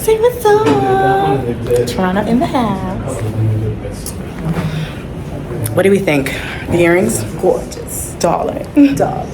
Say what's up. Toronto in the house. What do we think? The earrings? Gorgeous. Darling. Darling.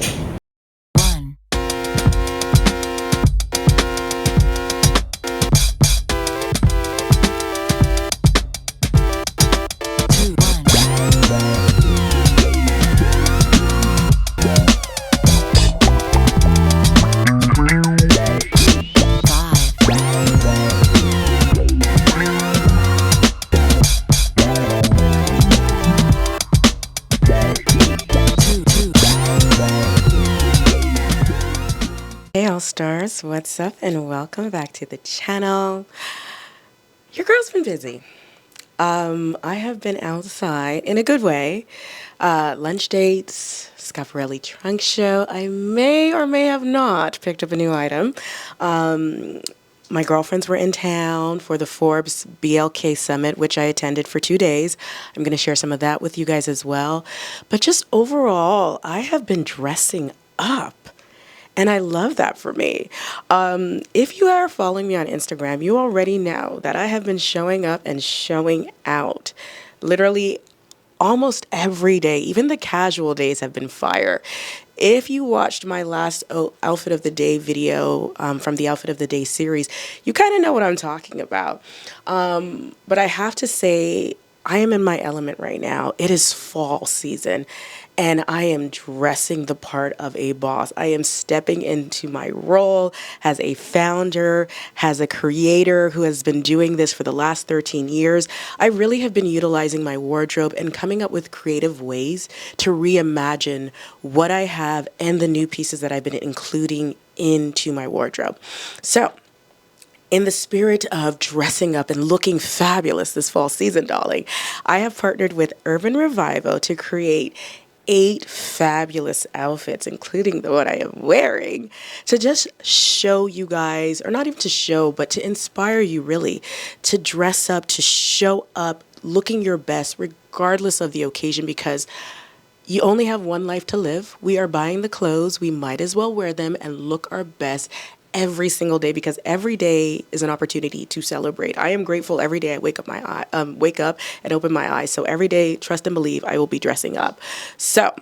Hey all stars, what's up and welcome back to the channel. Your girl's been busy. I have been outside in a good way. Lunch dates, Schiaparelli trunk show. I may or may have not picked up a new item. My girlfriends were in town for the Forbes BLK Summit, which I attended for 2 days. I'm going to share some of that with you guys as well. But just overall, I have been dressing up. And I love that for me. If you are following me on Instagram, you already know that I have been showing up and showing out literally almost every day. Even the casual days have been fire. If you watched my last Outfit of the Day video from the Outfit of the Day series, you kind of know what I'm talking about. But I have to say, I am in my element right now. It is fall season. And I am dressing the part of a boss. I am stepping into my role as a founder, as a creator who has been doing this for the last 13 years. I really have been utilizing my wardrobe and coming up with creative ways to reimagine what I have and the new pieces that I've been including into my wardrobe. So, in the spirit of dressing up and looking fabulous this fall season, darling, I have partnered with Urban Revivo to create 8 fabulous outfits, including the one I am wearing, to just show you guys, or not even to show, but to inspire you really, to dress up, to show up looking your best, regardless of the occasion, because you only have one life to live. We are buying the clothes. We might as well wear them and look our best every single day, because every day is an opportunity to celebrate. I am grateful every day I wake up and open my eyes. So every day, trust and believe, I will be dressing up. So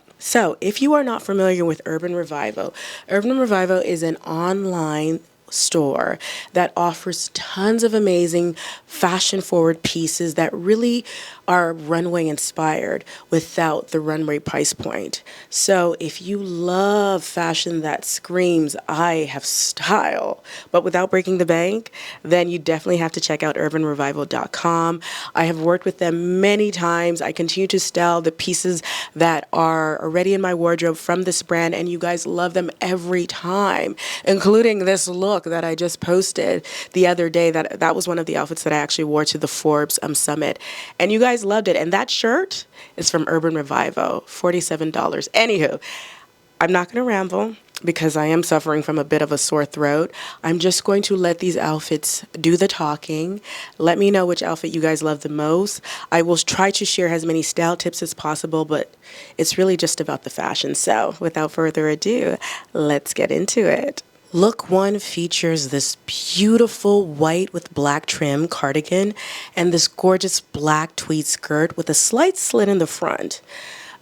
if you are not familiar with Urban Revivo is an online store that offers tons of amazing fashion forward pieces that really are runway inspired without the runway price point. So if you love fashion that screams, I have style, but without breaking the bank, then you definitely have to check out urbanrevival.com. I have worked with them many times. I continue to style the pieces that are already in my wardrobe from this brand, and you guys love them every time, including this look that I just posted the other day. That was one of the outfits that I actually wore to the Forbes Summit, and you guys loved it. And that shirt is from Urban Revivo, $47. Anywho, I'm not going to ramble because I am suffering from a bit of a sore throat. I'm just going to let these outfits do the talking. Let me know which outfit you guys love the most. I will try to share as many style tips as possible, but it's really just about the fashion. So without further ado, let's get into it. Look 1 features this beautiful white with black trim cardigan and this gorgeous black tweed skirt with a slight slit in the front.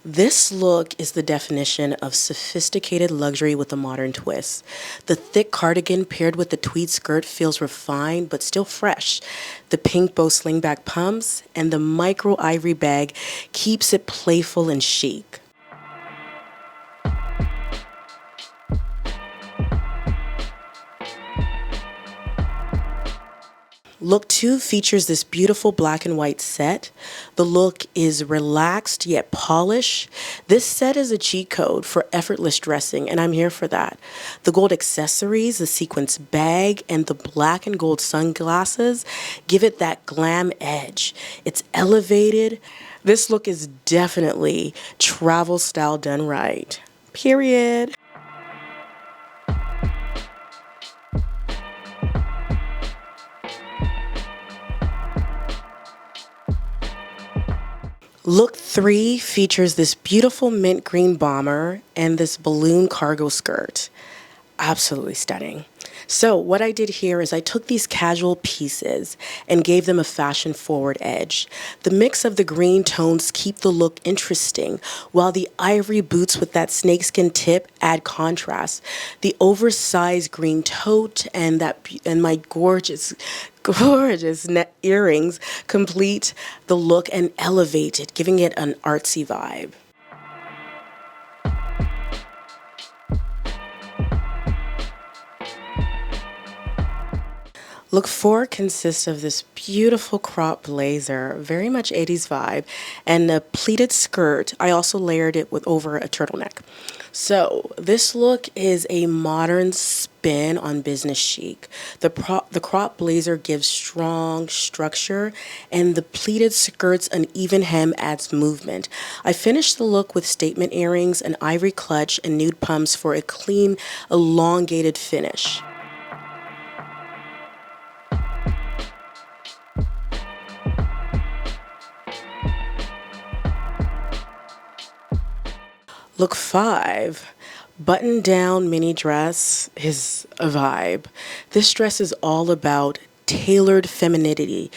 This look is the definition of sophisticated luxury with a modern twist. The thick cardigan paired with the tweed skirt feels refined but still fresh. The pink bow slingback pumps and the micro ivory bag keeps it playful and chic. Look 2 features this beautiful black and white set. The look is relaxed yet polished. This set is a cheat code for effortless dressing, and I'm here for that. The gold accessories, the sequins bag, and the black and gold sunglasses give it that glam edge. It's elevated. This look is definitely travel style done right. Period. Look 3 features this beautiful mint green bomber and this balloon cargo skirt. Absolutely stunning. So what I did here is I took these casual pieces and gave them a fashion forward edge. The mix of the green tones keep the look interesting, while the ivory boots with that snakeskin tip add contrast. The oversized green tote and my gorgeous net earrings complete the look and elevate it, giving it an artsy vibe. Look 4 consists of this beautiful crop blazer, very much 80s vibe, and a pleated skirt. I also layered it with over a turtleneck. So this look is a modern spin on business chic. The crop blazer gives strong structure, and the pleated skirt's uneven hem adds movement. I finished the look with statement earrings, an ivory clutch, and nude pumps for a clean, elongated finish. Look 5, button down mini dress is a vibe. This dress is all about tailored femininity.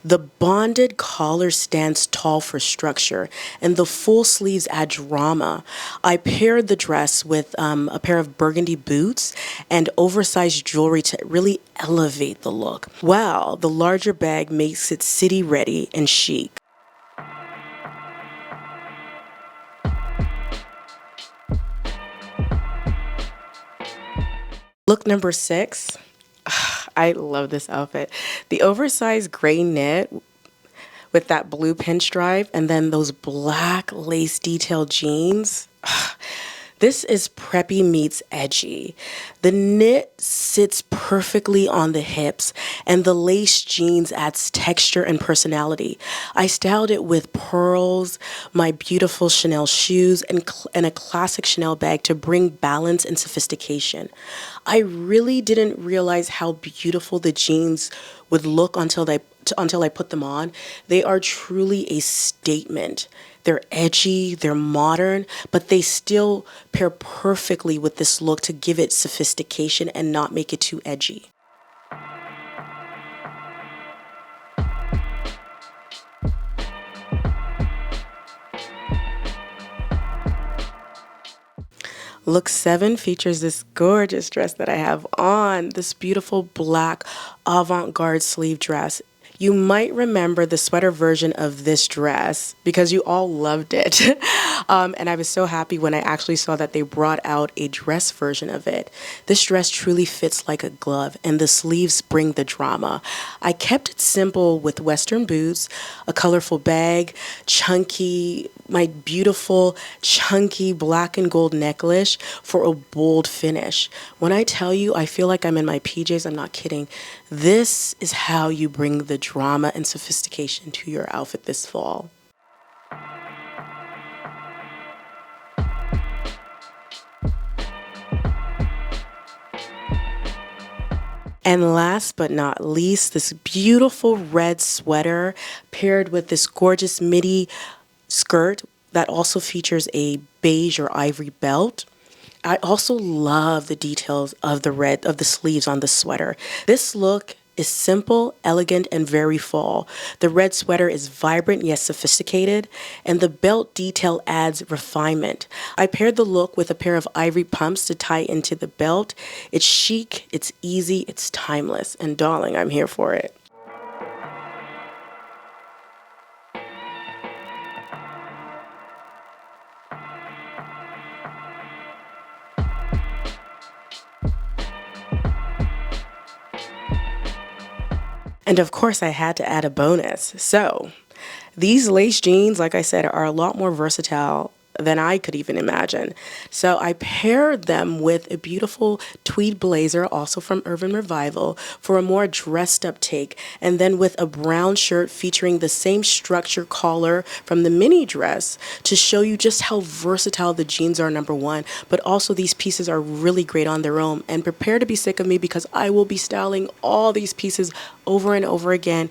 The bonded collar stands tall for structure, and the full sleeves add drama. I paired the dress with a pair of burgundy boots and oversized jewelry to really elevate the look, while the larger bag makes it city ready and chic. Look number 6. I love this outfit. The oversized gray knit with that blue pinstripe and then those black lace detail jeans. This is preppy meets edgy. The knit sits perfectly on the hips, and the lace jeans adds texture and personality. I styled it with pearls, my beautiful Chanel shoes, and a classic Chanel bag to bring balance and sophistication. I really didn't realize how beautiful the jeans would look until I put them on. They are truly a statement. They're edgy, they're modern, but they still pair perfectly with this look to give it sophistication and not make it too edgy. Look 7 features this gorgeous dress that I have on, this beautiful black avant-garde sleeve dress. You might remember the sweater version of this dress because you all loved it. And I was so happy when I actually saw that they brought out a dress version of it. This dress truly fits like a glove, and the sleeves bring the drama. I kept it simple with Western boots, a colorful bag, my beautiful chunky black and gold necklace for a bold finish. When I tell you I feel like I'm in my PJs, I'm not kidding. This is how you bring the drama and sophistication to your outfit this fall. And last but not least, this beautiful red sweater paired with this gorgeous midi skirt that also features a beige or ivory belt. I also love the details of the sleeves on the sweater. This look is simple, elegant, and very fall. The red sweater is vibrant yet sophisticated, and the belt detail adds refinement. I paired the look with a pair of ivory pumps to tie into the belt. It's chic, it's easy, it's timeless, and darling, I'm here for it. And of course, I had to add a bonus. So these lace jeans, like I said, are a lot more versatile than I could even imagine. So I paired them with a beautiful tweed blazer, also from Urban Revivo, for a more dressed up take, and then with a brown shirt featuring the same structure collar from the mini dress to show you just how versatile the jeans are, number one, but also these pieces are really great on their own. And prepare to be sick of me because I will be styling all these pieces over and over again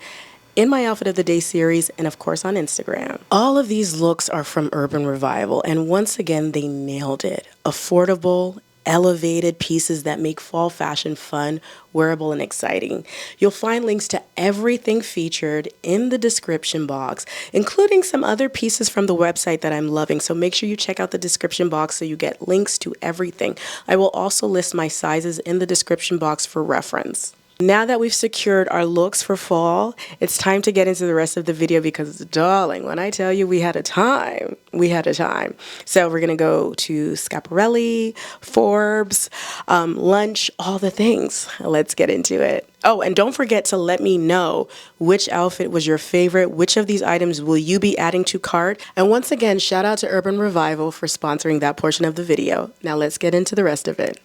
in my Outfit of the Day series, and of course on Instagram. All of these looks are from Urban Revival, and once again, they nailed it. Affordable, elevated pieces that make fall fashion fun, wearable, and exciting. You'll find links to everything featured in the description box, including some other pieces from the website that I'm loving. So make sure you check out the description box so you get links to everything. I will also list my sizes in the description box for reference. Now that we've secured our looks for fall, it's time to get into the rest of the video because, darling, when I tell you we had a time, we had a time. So we're going to go to Schiaparelli, Forbes, lunch, all the things. Let's get into it. Oh, and don't forget to let me know which outfit was your favorite, which of these items will you be adding to cart. And once again, shout out to Urban Revivo for sponsoring that portion of the video. Now let's get into the rest of it.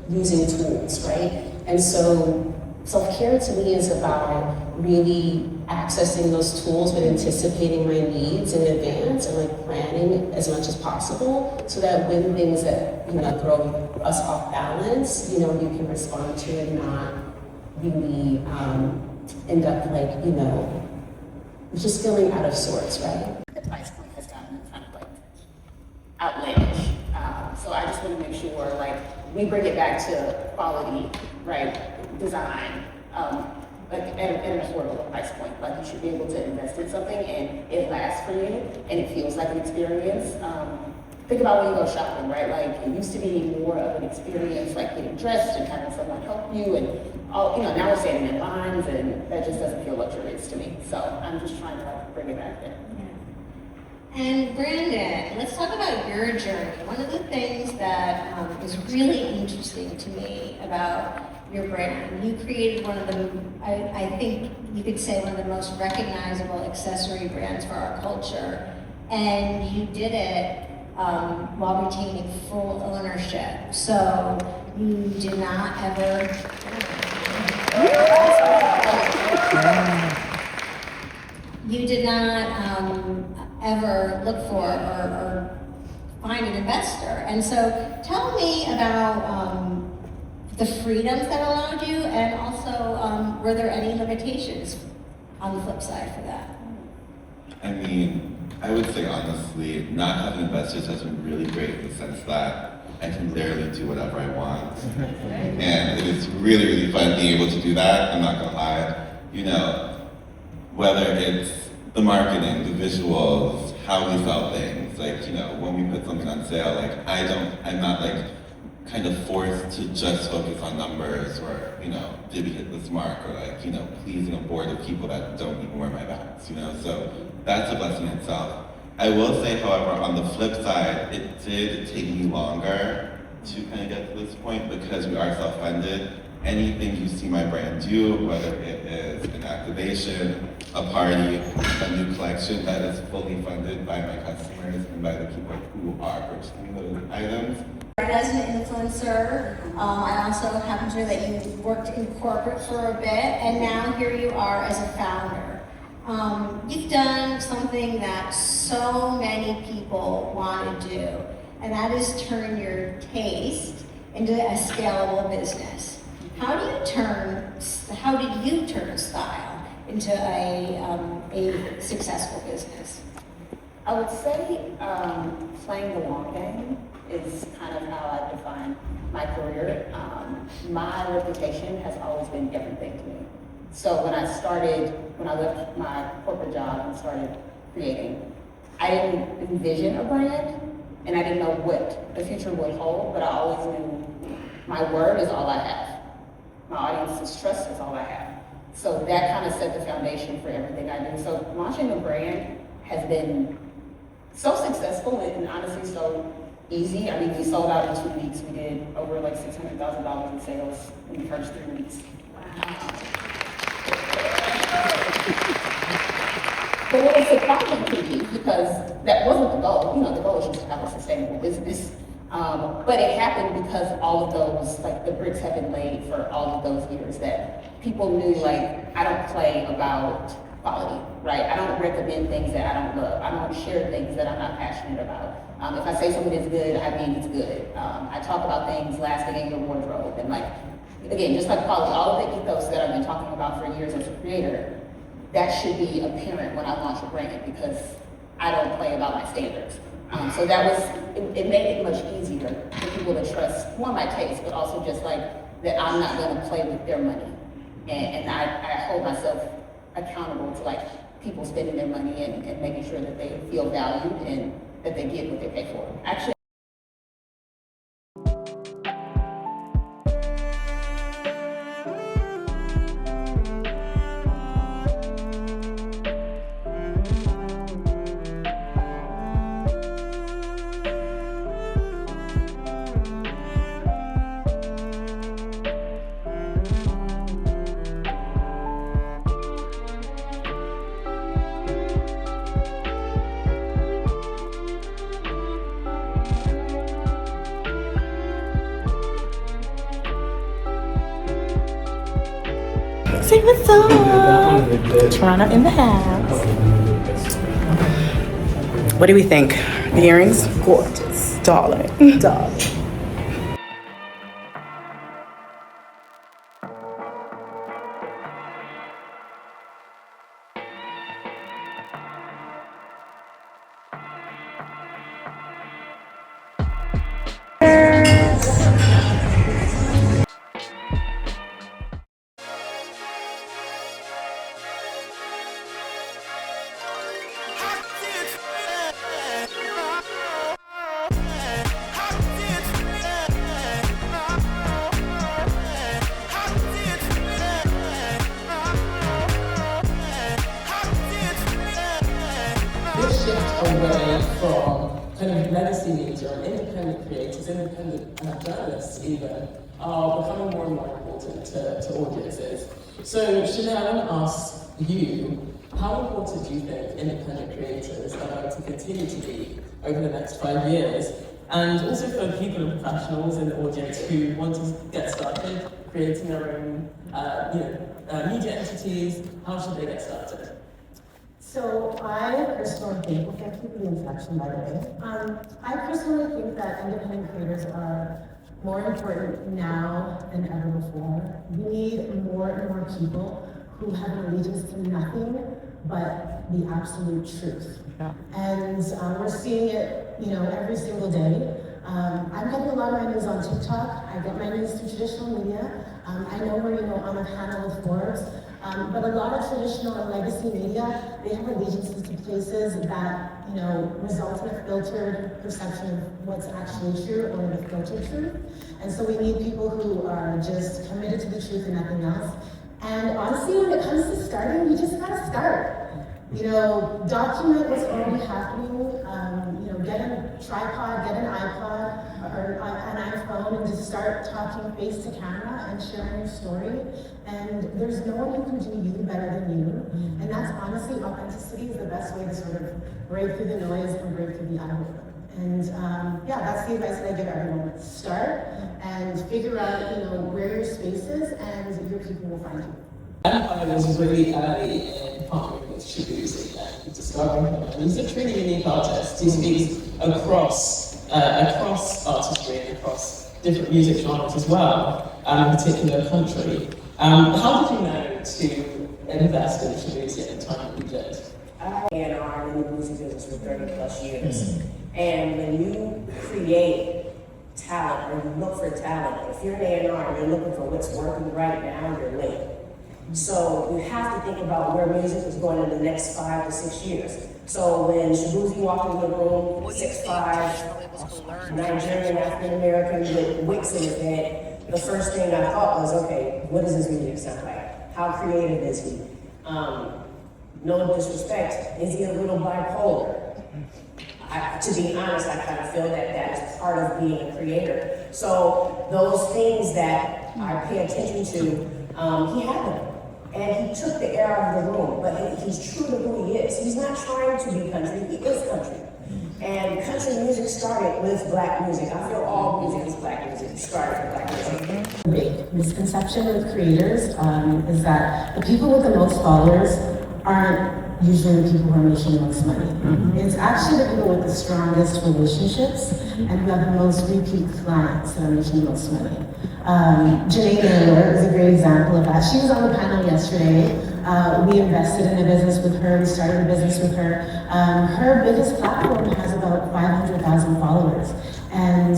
Using tools, right? And so self-care to me is about really accessing those tools but anticipating my needs in advance and like planning as much as possible so that when things that, you know, throw us off balance, you know, you can respond to and not really end up like, you know, just feeling out of sorts, right? The price point has gotten kind of like outlandish. So I just want to make sure like we bring it back to quality, right? Design, like at an affordable price point. Like you should be able to invest in something and it lasts for you and it feels like an experience. Think about when you go shopping, right? Like it used to be more of an experience, like getting dressed and having someone help you and all, you know, now we're standing in lines and that just doesn't feel luxurious to me. So I'm just trying to like bring it back there. And Brandon, let's talk about your journey. One of the things that is really interesting to me about your brand, you created one of the, I think you could say one of the most recognizable accessory brands for our culture. And you did it while retaining full ownership. So you did not ever, ever look for or find an investor. And so tell me about the freedoms that allowed you, and also were there any limitations on the flip side for that? I mean, I would say honestly, not having investors has been really great in the sense that I can literally do whatever I want. And it is really, really fun being able to do that, I'm not gonna lie. You know, whether it's the marketing, the visuals, how we sell things, like, you know, when we put something on sale, like I'm not like kind of forced to just focus on numbers or, you know, did we hit this mark or like, you know, pleasing a board of people that don't even wear my bags, you know? So that's a blessing in itself. I will say, however, on the flip side, it did take me longer to kind of get to this point because we are self-funded. Anything you see my brand do, whether it is an activation, a party, a new collection, that is fully funded by my customers and by the people who are purchasing those items. As an influencer, I also happen to know that you worked in corporate for a bit, and now here you are as a founder. You've done something that so many people want to do, and that is turn your taste into a scalable business. How did you turn style into a successful business? I would say playing the long game is kind of how I define my career. My reputation has always been everything to me. So when I left my corporate job and started creating, I didn't envision a brand and I didn't know what the future would hold, but I always knew my word is all I have. My audience's trust is all I have. So that kind of set the foundation for everything I do. So launching a brand has been so successful and honestly so easy. I mean, we sold out in 2 weeks. We did over like $600,000 in sales in the first 3 weeks. Wow. But it was surprising to me because that wasn't the goal. You know, the goal is just to have a sustainable business. But it happened because all of those, like the bricks have been laid for all of those years that people knew, like, I don't play about quality, right? I don't recommend things that I don't love. I don't share things that I'm not passionate about. If I say something is good, I mean it's good. I talk about things lasting in your wardrobe and like, again, just like quality, all of the ethos that I've been talking about for years as a creator, that should be apparent when I launch a brand because I don't play about my standards. So that was, it made it much easier for people people to trust, one, my taste, but also just like that I'm not gonna play with their money. And I hold myself accountable to like people spending their money and making sure that they feel valued and that they get what they pay for. Actually, Say what's up. Toronto in the house. What do we think? The earrings? Gorgeous. Darling. Darling. This shift away from kind of legacy media and independent creators, independent journalists even, are becoming more and more important to audiences. So Shannae, I want to ask you, how important do you think independent creators are going to continue to be over the next 5 years? And also for people and professionals in the audience who want to get started creating their own media entities, how should they get started? So I personally think, thank you for the introduction by the way. I personally think that independent creators are more important now than ever before. We need more and more people who have an allegiance to nothing but the absolute truth. Yeah. And we're seeing it, every single day. I'm getting a lot of my news on TikTok. I get my news through traditional media. I know we're, on a panel with Forbes. But a lot of traditional and legacy media, they have allegiances to places that, result in a filtered perception of what's actually true or the filtered truth. And so we need people who are just committed to the truth and nothing else. And honestly, when it comes to starting, you just gotta start. Document what's already happening. Get a tripod, get an iPod or an iPhone, and just start talking face to camera and sharing your story. And there's no one who can do you better than you. And that's honestly, authenticity is the best way to sort of break through the noise and break through the algorithm. And that's the advice that I give everyone. Start and figure out, where your space is, and your people will find you. I was really early in partnering with Schiaparelli and discovering him. And he's a truly unique artist. He speaks across artistry and across different music genres as well, in a particular country. How did you know to invest in Schiaparelli at the time that you did? I am in the music business for 30 plus years. And when you create talent or you look for talent, if you're an A&R and you're looking for what's working right now, you're late. So you have to think about where music is going in the next 5 to 6 years. So when Shabuzi walked in the room, 6'5", Nigerian, African American with wigs in his head, the first thing I thought was, okay, what does his music sound like? How creative is he? No disrespect, is he a little bipolar? To be honest, I kind of feel that that is part of being a creator. So those things that I pay attention to, he had them. And he took the air out of the room, but he's true to who he is. He's not trying to be country, he is country. And country music started with black music. I feel all music is black music, it started with black music. The big misconception with creators is that the people with the most followers aren't usually the people who are making the most money. It's actually the people with the strongest relationships and who have the most repeat clients that are making the most money. Jenee Naylor is a great example of that. She was on the panel yesterday. We invested in a business with her, we started a business with her. Her biggest platform has about 500,000 followers. And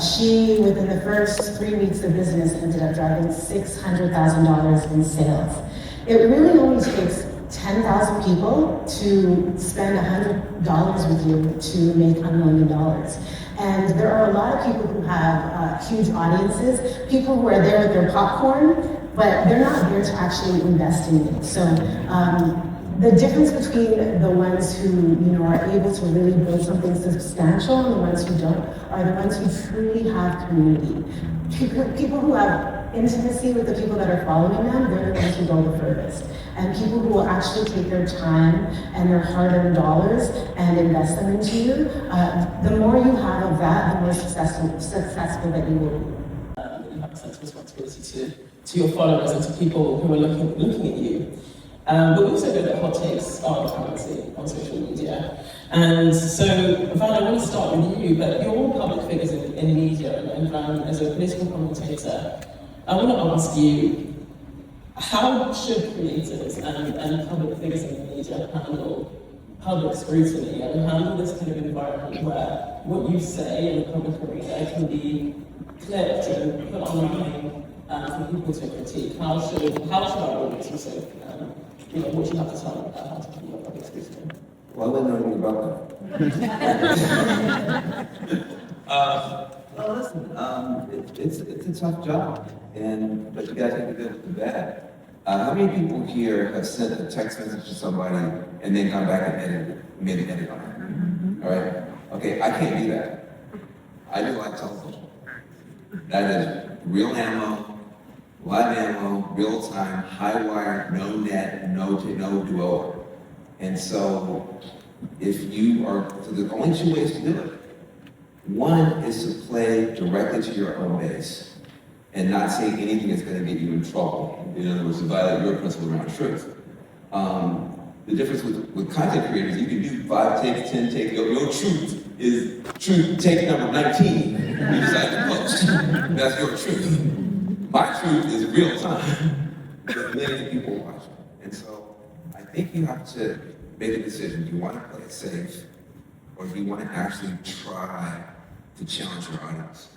she, within the first 3 weeks of business, ended up driving $600,000 in sales. It really only takes 10,000 people to spend $100 with you to make $1 million. And there are a lot of people who have huge audiences, people who are there with their popcorn, but they're not there to actually invest in you. So the difference between the ones who are able to really build something substantial and the ones who don't are the ones who truly have community. People who have intimacy with the people that are following them, they're the ones who go the furthest. And people who will actually take their time and their hard-earned dollars and invest them into you, the more you have of that, the more successful that you will be. You have a sense of responsibility to your followers and to people who are looking at you. But we also know that hot takes are currency on social media. And so, Van, I want to start with you, but you're all public figures in media, and Van, as a political commentator, I want to ask you, how should creators and public figures in the media handle public scrutiny and handle this kind of environment where what you say in the public arena can be clipped and put online for people to critique? How should our audience also, what you have to tell them about how to handle public scrutiny? Well, I wouldn't know anything about that. Well, listen, it's a tough job, but you gotta take the good with the bad. How many people here have sent a text message to somebody and then come back and made an edit on it? All right? Okay, I can't do that. I do like television. That is real ammo, live ammo, real time, high wire, no net, no do-over. And so, the only two ways to do it. One is to play directly to your own base and not say anything that's going to get you in trouble. In other words, to violate your principle around truth. The difference with content creators, you can do 5 takes, 10 takes. Your truth is truth take number 19. You decide to post. That's your truth. My truth is real time. There's millions of people watching. And so I think you have to make a decision. Do you want to play it safe, or do you want to actually try to challenge your audience?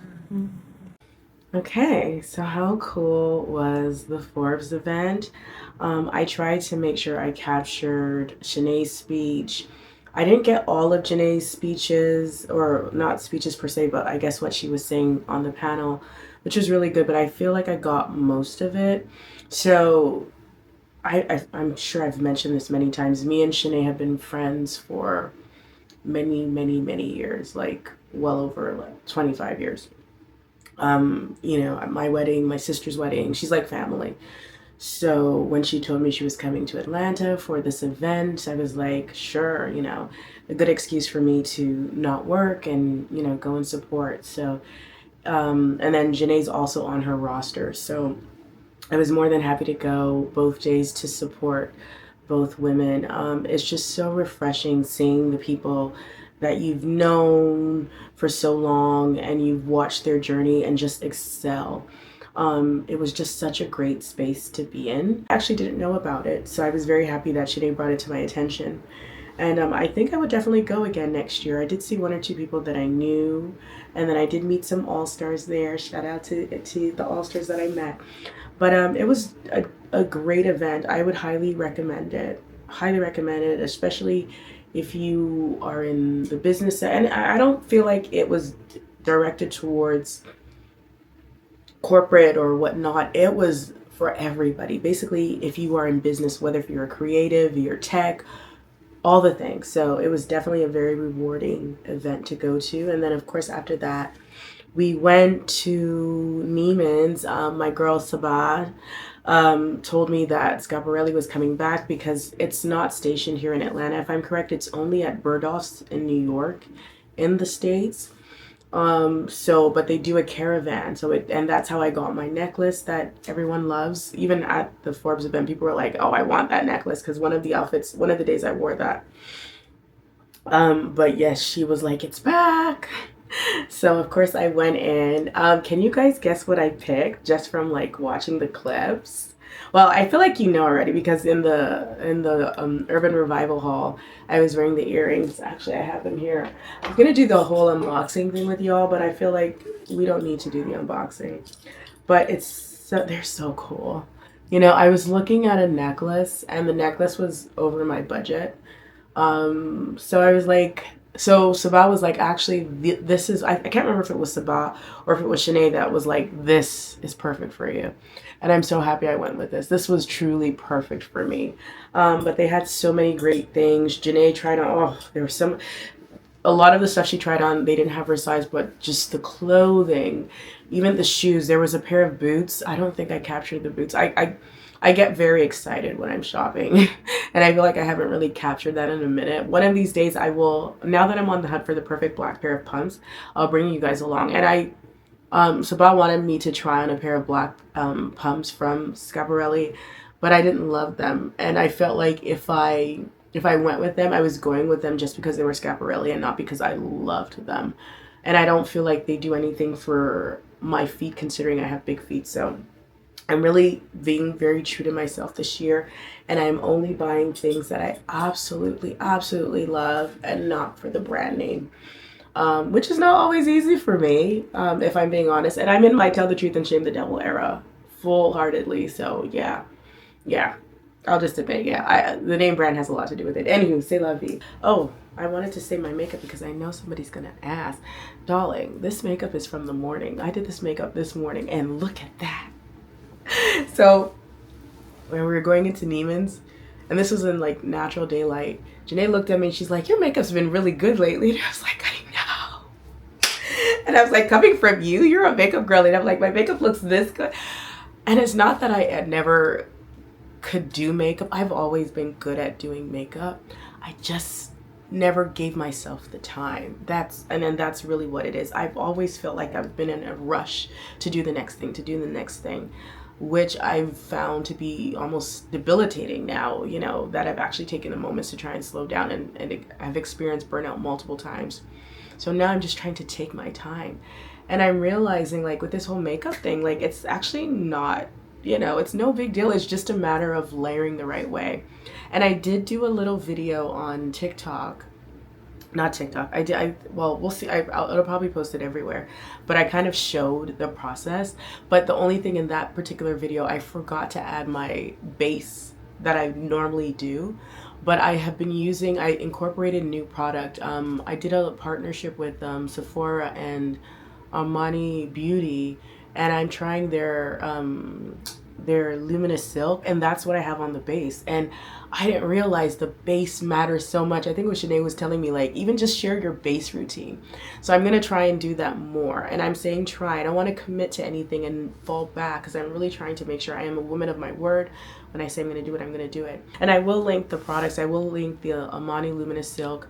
Okay, so how cool was the Forbes event? I tried to make sure I captured Shannae's speech. I didn't get all of Jenee's speeches, or not speeches per se, but I guess what she was saying on the panel, which was really good, but I feel like I got most of it. So I'm sure I've mentioned this many times. Me and Shannae have been friends for many, many, many years, like well over 25 years. At my wedding, my sister's wedding, she's like family. So when she told me she was coming to Atlanta for this event, I was like, sure, a good excuse for me to not work and, go and support. So, and then Jenee's also on her roster. So I was more than happy to go both days to support both women. It's just so refreshing seeing the people that you've known for so long and you've watched their journey and just excel. It was just such a great space to be in. I actually didn't know about it, so I was very happy that Shannae brought it to my attention. And I think I would definitely go again next year. I did see 1 or 2 people that I knew, and then I did meet some all-stars there. Shout out to the all-stars that I met. But it was a great event. I would highly recommend it. Highly recommend it, especially if you are in the business. And I don't feel like it was directed towards corporate or whatnot. It was for everybody. Basically, if you are in business, whether if you're a creative, you're tech, all the things. So it was definitely a very rewarding event to go to. And then of course after that, we went to Neiman's. My girl Sabah told me that Schiaparelli was coming back because it's not stationed here in Atlanta. If I'm correct, it's only at Bergdorf's in New York in the States. But they do a caravan. And that's how I got my necklace that everyone loves. Even at the Forbes event, people were like, oh, I want that necklace, because one of the days I wore that. But yes, she was like, it's back. So of course I went in. Can you guys guess what I picked just from like watching the clips? Well, I feel like you know already because in the Urban Revival haul, I was wearing the earrings. Actually, I have them here. I was gonna do the whole unboxing thing with y'all, but I feel like we don't need to do the unboxing. But they're so cool. You know, I was looking at a necklace, and the necklace was over my budget. So I was like, so Sabah was like, actually, this is, I can't remember if it was Sabah or if it was Shannae that was like, this is perfect for you. And I'm so happy I went with this. This was truly perfect for me. But they had so many great things. Jenee tried on, there was a lot of the stuff she tried on, they didn't have her size, but just the clothing, even the shoes. There was a pair of boots. I don't think I captured the boots. I get very excited when I'm shopping, and I feel like I haven't really captured that in a minute. One of these days I will, now that I'm on the hunt for the perfect black pair of pumps, I'll bring you guys along. And Sabah wanted me to try on a pair of black pumps from Schiaparelli, but I didn't love them. And I felt like if I went with them, I was going with them just because they were Schiaparelli and not because I loved them. And I don't feel like they do anything for my feet considering I have big feet. So I'm really being very true to myself this year, and I'm only buying things that I absolutely, absolutely love and not for the brand name, which is not always easy for me, if I'm being honest. And I'm in my tell the truth and shame the devil era full-heartedly. So yeah, I'll just admit, the name brand has a lot to do with it. Anywho, c'est la vie. Oh, I wanted to say my makeup because I know somebody's gonna ask. Darling, this makeup is from the morning. I did this makeup this morning, and look at that. So when we were going into Neiman's, and this was in like natural daylight, Jenee looked at me and she's like, your makeup's been really good lately. And I was like, I know. And I was like, coming from you, you're a makeup girl. And I'm like, my makeup looks this good. And it's not that I had never could do makeup. I've always been good at doing makeup. I just never gave myself the time. That's really what it is. I've always felt like I've been in a rush to do the next thing, which I've found to be almost debilitating now, you know, that I've actually taken the moments to try and slow down, and I've experienced burnout multiple times. So now I'm just trying to take my time. And I'm realizing, like, with this whole makeup thing, like, it's actually not, you know, it's no big deal. It's just a matter of layering the right way. And I did do a little video on TikTok. Not TikTok. Well, we'll see. I'll probably post it everywhere. But I kind of showed the process. But the only thing in that particular video, I forgot to add my base that I normally do. But I have been I incorporated new product. I did a partnership with Sephora and Armani Beauty. And I'm trying their luminous silk, and that's what I have on the base. And I didn't realize the base matters so much. I think what Shannae was telling me, like, even just share your base routine. So I'm gonna try and do that more. And I'm saying try. I don't want to commit to anything and fall back, because I'm really trying to make sure I am a woman of my word. When I say I'm gonna do it, I'm gonna do it. And I will link the products. I will link the Armani Luminous Silk.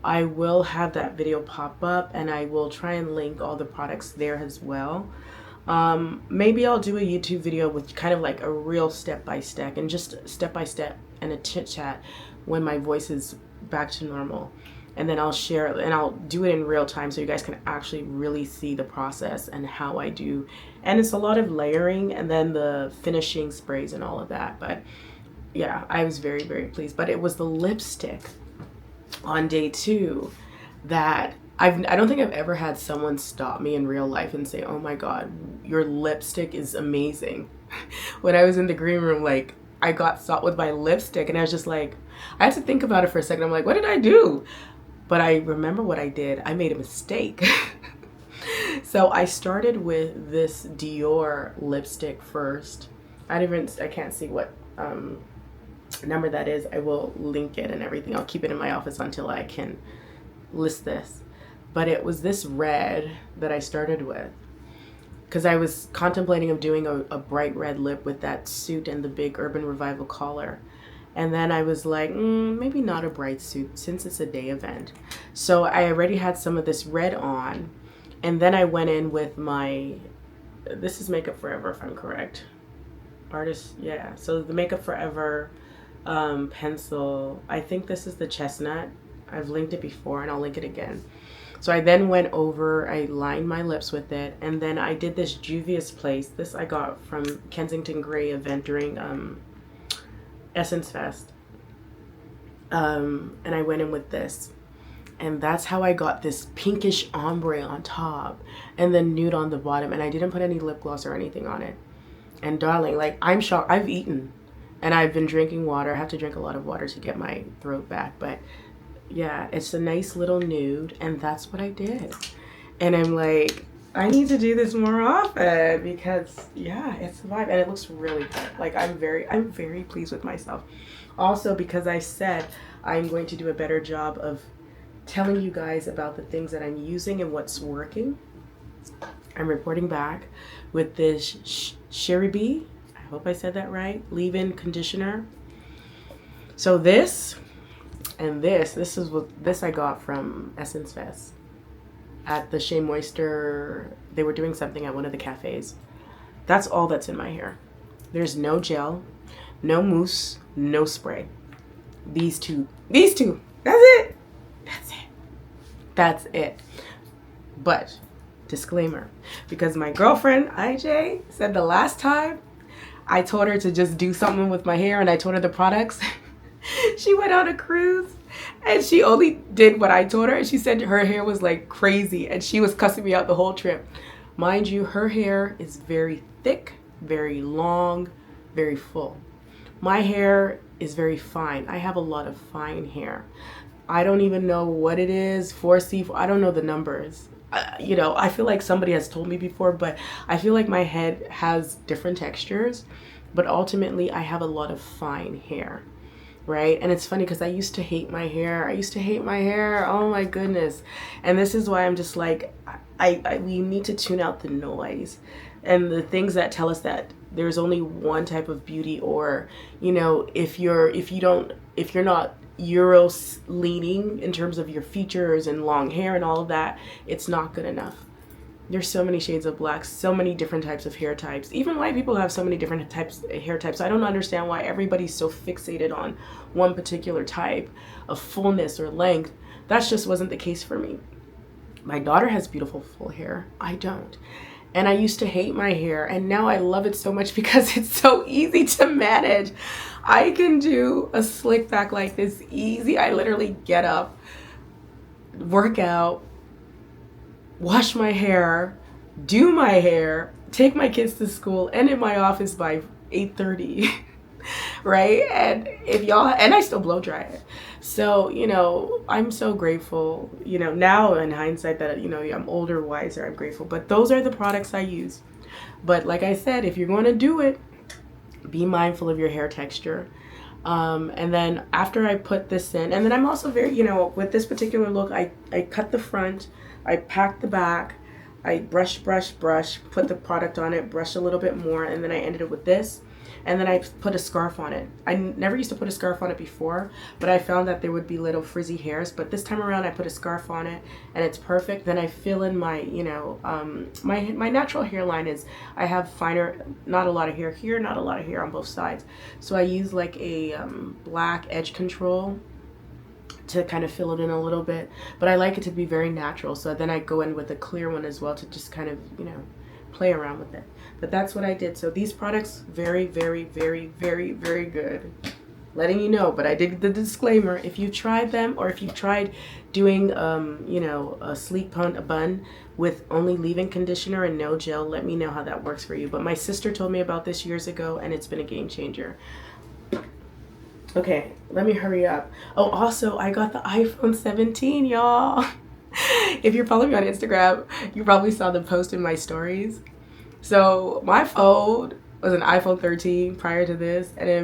I will have that video pop up, and I will try and link all the products there as well. Maybe I'll do a YouTube video with kind of like a real step-by-step and just step-by-step and a chit-chat when my voice is back to normal. And then I'll share, and I'll do it in real time so you guys can actually really see the process and how I do. And it's a lot of layering and then the finishing sprays and all of that. But yeah, I was very, very pleased. But it was the lipstick on day 2 that I don't think I've ever had someone stop me in real life and say, oh my God, your lipstick is amazing. When I was in the green room, like, I got stopped with my lipstick, and I was just like, I had to think about it for a second. I'm like, what did I do? But I remember what I did. I made a mistake. So I started with this Dior lipstick first. I can't see what number that is. I will link it and everything. I'll keep it in my office until I can list this. But it was this red that I started with, because I was contemplating of doing a bright red lip with that suit and the big Urban Revival collar. And then I was like, maybe not a bright suit since it's a day event. So I already had some of this red on. And then I went in with this is Makeup Forever, if I'm correct. Artist, yeah. So the Makeup Forever pencil. I think this is the chestnut. I've linked it before and I'll link it again. So I then went over, I lined my lips with it, and then I did this Juvia's Place. This I got from Kensington Gray event during Essence Fest. And I went in with this. And that's how I got this pinkish ombre on top and then nude on the bottom. And I didn't put any lip gloss or anything on it. And darling, like, I'm shocked. I've eaten and I've been drinking water. I have to drink a lot of water to get my throat back. But yeah, it's a nice little nude, and that's what I did. And I'm like, I need to do this more often because yeah, it's the vibe, and it looks really good. Like, I'm very pleased with myself. Also, because I said I'm going to do a better job of telling you guys about the things that I'm using and what's working. I'm reporting back with this Schiaparelli, I hope I said that right, leave-in conditioner. So this and this is what this I got from Essence Fest at the Shea Moisture. They were doing something at one of the cafes. That's all that's in my hair. There's no gel, no mousse, no spray. These two, that's it. That's it. But disclaimer, because my girlfriend IJ said the last time I told her to just do something with my hair and I told her the products, she went on a cruise and she only did what I told her, and she said her hair was like crazy and she was cussing me out the whole trip. Mind you, her hair is very thick, very long, very full. My hair is very fine. I have a lot of fine hair. I don't even know what it is, 4C, I don't know the numbers. You know, I feel like somebody has told me before, but I feel like my head has different textures, but ultimately I have a lot of fine hair, right? And it's funny because I used to hate my hair. Oh my goodness. And this is why I'm just like, we need to tune out the noise and the things that tell us that there's only one type of beauty, or, you know, if you're not Euro leaning in terms of your features and long hair and all of that, it's not good enough. There's so many shades of black, so many different types of hair types. Even white people have so many different hair types. I don't understand why everybody's so fixated on one particular type of fullness or length. That just wasn't the case for me. My daughter has beautiful full hair. I don't. And I used to hate my hair, and now I love it so much because it's so easy to manage. I can do a slick back like this easy. I literally get up, work out, wash my hair, do my hair, take my kids to school, and in my office by 8:30, right? And I still blow dry it. So, you know, I'm so grateful, you know, now in hindsight that, you know, I'm older, wiser, I'm grateful. But those are the products I use. But like I said, if you're going to do it, be mindful of your hair texture. And then after I put this in, and then I'm also very, you know, with this particular look, I cut the front, I pack the back, I brush, put the product on it, brush a little bit more, and then I ended it with this. And then I put a scarf on it. I never used to put a scarf on it before, but I found that there would be little frizzy hairs. But this time around, I put a scarf on it, and it's perfect. Then I fill in my, you know, my natural hairline is, I have finer, not a lot of hair here, not a lot of hair on both sides. So I use like a black edge control to kind of fill it in a little bit. But I like it to be very natural. So then I go in with a clear one as well to just kind of, you know, play around with it. But that's what I did. So these products, very, very, very, very, very good. Letting you know, but I did the disclaimer. If you've tried them, or if you've tried doing, you know, a sleek bun with only leave-in conditioner and no gel, let me know how that works for you. But my sister told me about this years ago, and it's been a game changer. Okay, let me hurry up. Oh, also, I got the iPhone 17, y'all. If you're following me on Instagram, you probably saw the post in my stories. So my phone was an iPhone 13 prior to this, and it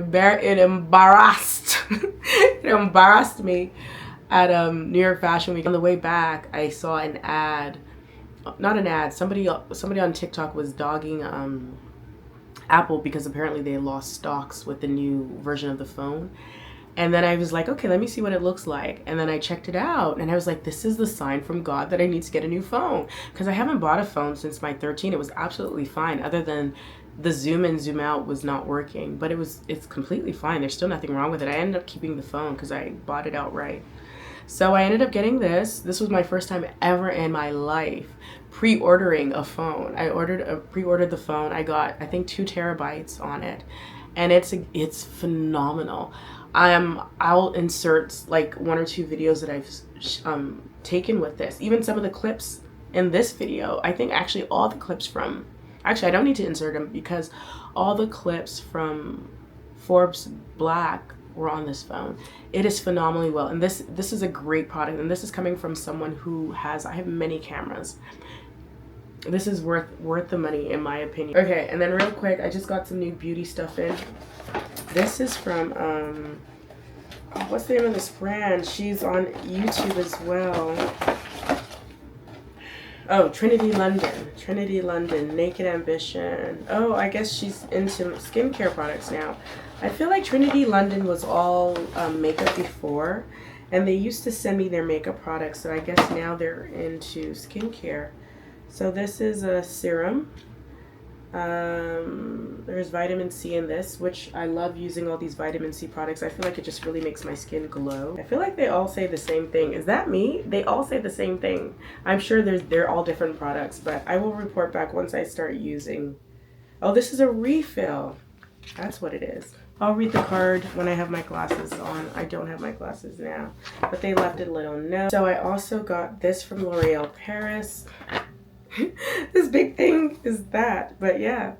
embarrassed it embarrassed me at New York Fashion Week. On the way back, I saw an ad, not an ad, somebody on TikTok was dogging Apple because apparently they lost stocks with the new version of the phone. And then I was like, okay, let me see what it looks like. And then I checked it out, and I was like, this is the sign from God that I need to get a new phone. Because I haven't bought a phone since my 13. It was absolutely fine, other than the zoom in, zoom out was not working. But it's completely fine. There's still nothing wrong with it. I ended up keeping the phone because I bought it outright. So I ended up getting this. This was my first time ever in my life pre-ordering a phone. I pre-ordered the phone. I got, I think, 2 terabytes on it, and it's phenomenal. I'll insert like 1 or 2 videos that I've taken with this. Even some of the clips in this video. I think actually all the clips from, actually I don't need to insert them because all the clips from Forbes Black were on this phone. It is phenomenally well, and this is a great product, and this is coming from someone who has, I have many cameras. This is worth the money in my opinion. Okay, and then real quick, I just got some new beauty stuff in. This is from what's the name of this brand? She's on YouTube as well. Oh, Trinity London, Naked Ambition. Oh, I guess she's into skincare products now. I feel like Trinity London was all makeup before, and they used to send me their makeup products, so I guess now they're into skincare. So this is a serum. There's vitamin C in this, which I love using all these vitamin C products. I feel like it just really makes my skin glow. I feel like they all say the same thing. Is that me? They all say the same thing. I'm sure they're all different products, but I will report back once I start using. Oh, this is a refill. That's what it is. I'll read the card when I have my glasses on. I don't have my glasses now, but they left a little note. So I also got this from L'Oreal Paris. This big thing is that, but yeah,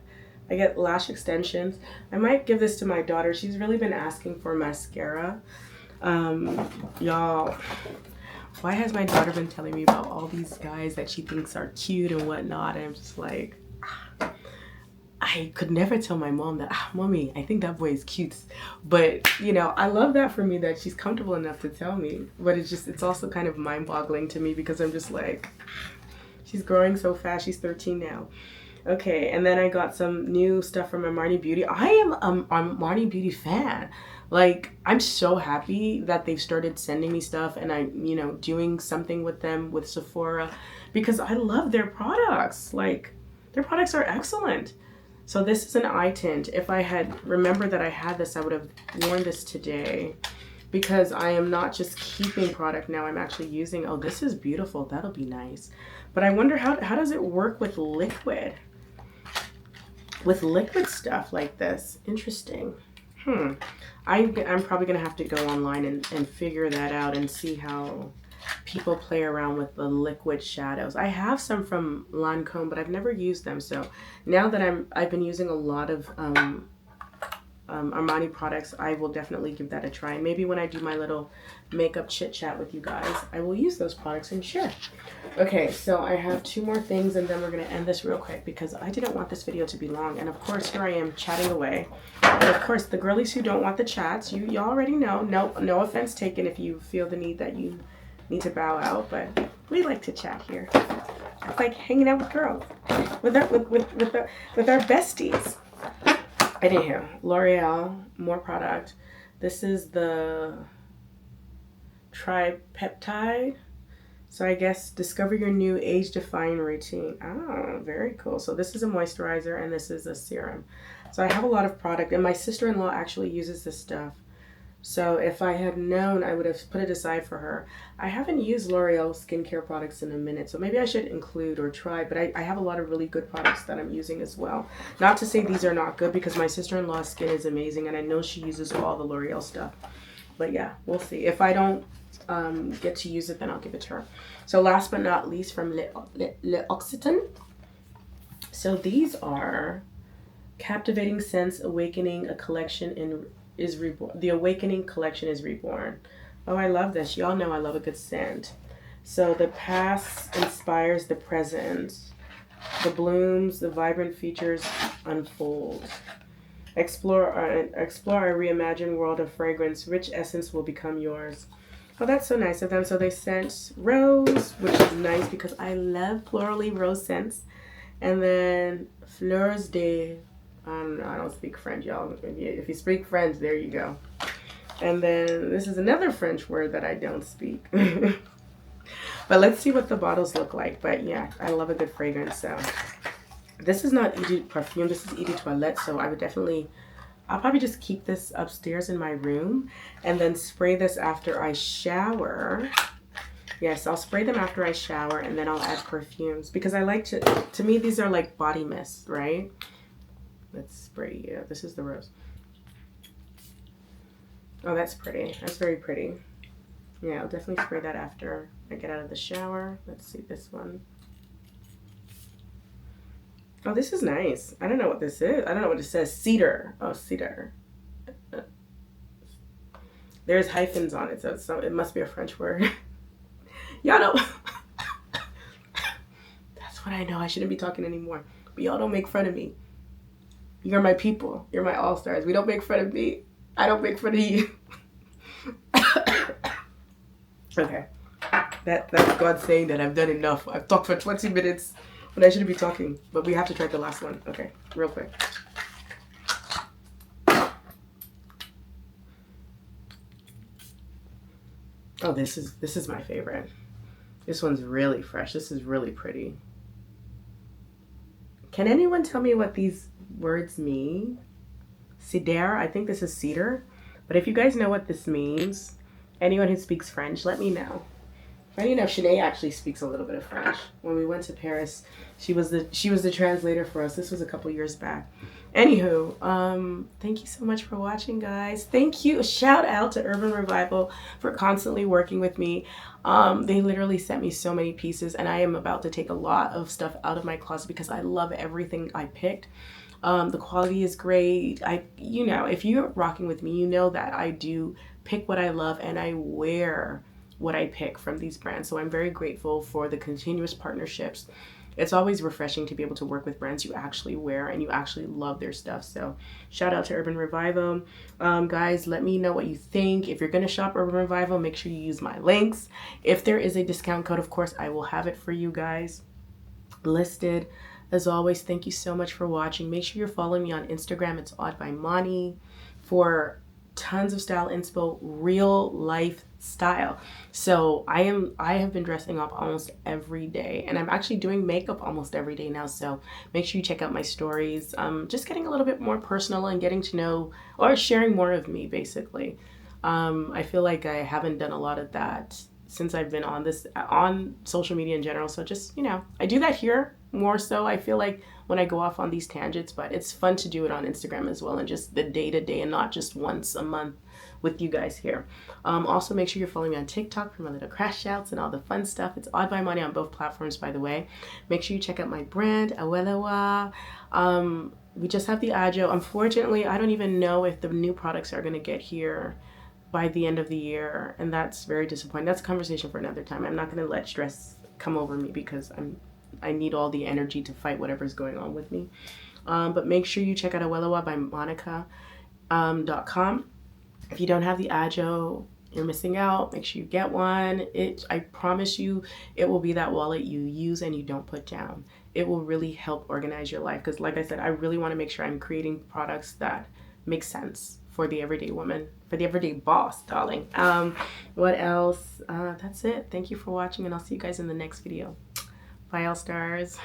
I get lash extensions. I might give this to my daughter. She's really been asking for mascara. Y'all, why has my daughter been telling me about all these guys that she thinks are cute and whatnot? And I'm just like, I could never tell my mom that, Mommy, I think that boy is cute. But, you know, I love that for me that she's comfortable enough to tell me. But it's also kind of mind-boggling to me because I'm just like, she's growing so fast. She's 13 now. Okay, and then I got some new stuff from Armani Beauty. I am an Armani Beauty fan. Like, I'm so happy that they've started sending me stuff and I'm, you know, doing something with them, with Sephora, because I love their products. Like, their products are excellent. So this is an eye tint. If I had remembered that I had this, I would have worn this today because I am not just keeping product now. I'm actually using, oh, this is beautiful. That'll be nice. But I wonder how does it work with liquid? With liquid stuff like this. Interesting. I'm probably going to have to go online and figure that out and see how people play around with the liquid shadows. I have some from Lancome, but I've never used them. So now that I've been using a lot of Armani products, I will definitely give that a try. And maybe when I do my little makeup chit chat with you guys, I will use those products and share. Okay, so I have 2 more things and then we're going to end this real quick because I didn't want this video to be long. And of course, here I am chatting away. And of course, the girlies who don't want the chats, you already know. No offense taken if you feel the need that you need to bow out, but we like to chat here. It's like hanging out with girls, with our besties. Anyhow, L'Oreal, more product. This is the tripeptide. So I guess discover your new age-defying routine. Oh, very cool. So this is a moisturizer and this is a serum. So I have a lot of product and my sister-in-law actually uses this stuff. So if I had known, I would have put it aside for her. I haven't used L'Oreal skincare products in a minute, so maybe I should include or try, but I have a lot of really good products that I'm using as well. Not to say these are not good because my sister-in-law's skin is amazing and I know she uses all the L'Oreal stuff. But yeah, we'll see. If I don't get to use it, then I'll give it to her. So last but not least from L'Occitane. So these are Captivating Scents Awakening, a collection is reborn. The Awakening collection is reborn. Oh, I love this. Y'all know I love a good scent. So the past inspires the present. The blooms, the vibrant features unfold. Explore a reimagined world of fragrance. Rich essence will become yours. Oh, that's so nice of them. So they sent rose, which is nice because I love florally rose scents. And then fleurs de, I don't speak French, y'all. If you speak French, there you go. And then this is another French word that I don't speak. But let's see what the bottles look like. But yeah, I love a good fragrance. So this is not Eau de Parfum. This is Eau de Toilette. So I would definitely I'll probably just keep this upstairs in my room and then spray this after I shower. Yes, I'll spray them after I shower, and then I'll add perfumes because I like to me, these are like body mist, right? Let's spray you. This is the rose. Oh, that's pretty. That's very pretty. Yeah, I'll definitely spray that after I get out of the shower. Let's see this one. Oh, this is nice. I don't know what this is. I don't know what it says. Cedar. Oh, cedar. There's hyphens on it, so it must be a French word. Y'all don't. That's what I know. I shouldn't be talking anymore. But y'all don't make fun of me. You're my people. You're my all-stars. We don't make fun of me. I don't make fun of you. Okay. That's God saying that I've done enough. I've talked for 20 minutes when I shouldn't be talking. But we have to try the last one. Okay, real quick. Oh, this is my favorite. This one's really fresh. This is really pretty. Can anyone tell me what these words mean? Cedar, I think this is cedar. But if you guys know what this means, anyone who speaks French, let me know. Funny enough, Shannae actually speaks a little bit of French. When we went to Paris, she was the translator for us. This was a couple years back. Anywho, thank you so much for watching, guys. Thank you. Shout out to Urban Revivo for constantly working with me. They literally sent me so many pieces, and I am about to take a lot of stuff out of my closet because I love everything I picked. The quality is great. You know, if you're rocking with me, you know that I do pick what I love and I wear what I pick from these brands. So I'm very grateful for the continuous partnerships. It's always refreshing to be able to work with brands you actually wear and you actually love their stuff. So shout out to Urban Revivo. Guys, let me know what you think. If you're going to shop Urban Revivo, make sure you use my links. If there is a discount code, of course, I will have it for you guys listed. As always, thank you so much for watching. Make sure you're following me on Instagram. It's Odd by Mani for tons of style inspo, real life style. So I have been dressing up almost every day, and I'm actually doing makeup almost every day now. So make sure you check out my stories. Just getting a little bit more personal and getting to know or sharing more of me, basically. I feel like I haven't done a lot of that since I've been on social media in general. So just, you know, I do that here more so. I feel like when I go off on these tangents, but it's fun to do it on Instagram as well, and just the day-to-day and not just once a month with you guys here. Also, make sure you're following me on TikTok for my little crash outs and all the fun stuff. It's Odd by Mani on both platforms, by the way. Make sure you check out my brand, Awelewa. We just have the Ajo. Unfortunately, I don't even know if the new products are going to get here by the end of the year, and that's very disappointing. That's a conversation for another time. I'm not going to let stress come over me because I need all the energy to fight whatever's going on with me. But make sure you check out Awelewa by Monica.com. If you don't have the Ajo, you're missing out. Make sure you get one. I promise you, it will be that wallet you use and you don't put down. It will really help organize your life. Because like I said, I really want to make sure I'm creating products that make sense for the everyday woman, for the everyday boss, darling. What else? That's it. Thank you for watching, and I'll see you guys in the next video. Bye, all stars.